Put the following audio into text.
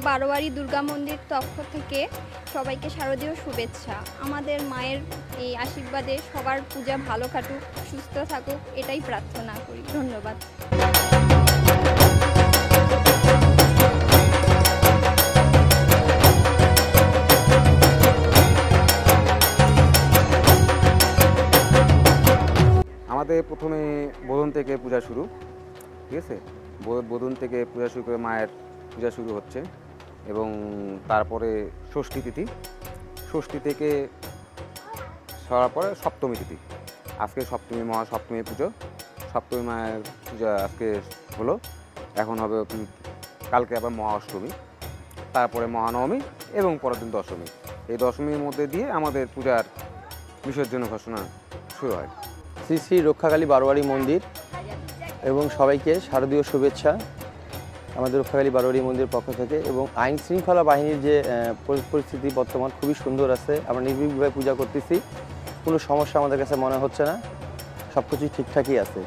বারোয়ারি দুর্গা মন্দির পক্ষ থেকে সবাইকে শারদীয় শুভেচ্ছা। আমাদের মায়ের এই আশীর্বাদে সবার পূজা ভালো কাটুক, সুস্থ থাকুক, এটাই প্রার্থনা করি। ধন্যবাদ। আমাদের প্রথমে বোধন থেকে পূজা শুরু, ঠিক আছে। বোধন থেকে পূজা শুরু করে মায়ের পূজা শুরু হচ্ছে এবং তারপরে ষষ্ঠী তিথি, ষষ্ঠী থেকে সরার পরে সপ্তমী তিথি। আজকে সপ্তমী, মহাসপ্তমী পুজো, সপ্তমী মায়ের পূজা আজকে হলো। এখন হবে কালকে আবার মহা অষ্টমী, তারপরে মহানবমী এবং পরের দিন দশমী। এই দশমীর মধ্যে দিয়ে আমাদের পূজার বিসর্জন ঘোষণা শুরু হয়। শ্রী শ্রী রক্ষাকালী বারোয়ারি মন্দির এবং সবাইকে শারদীয় শুভেচ্ছা আমাদের রক্ষাকালী বারোয়ারি মন্দিরের পক্ষ থেকে। এবং আইন শৃঙ্খলা বাহিনীর যে পরিস্থিতি বর্তমান খুবই সুন্দর আছে, আমরা নির্বিঘ্নভাবে পূজা করতেছি, কোনো সমস্যা আমাদের কাছে মনে হচ্ছে না, সব কিছুই ঠিকঠাকই আছে।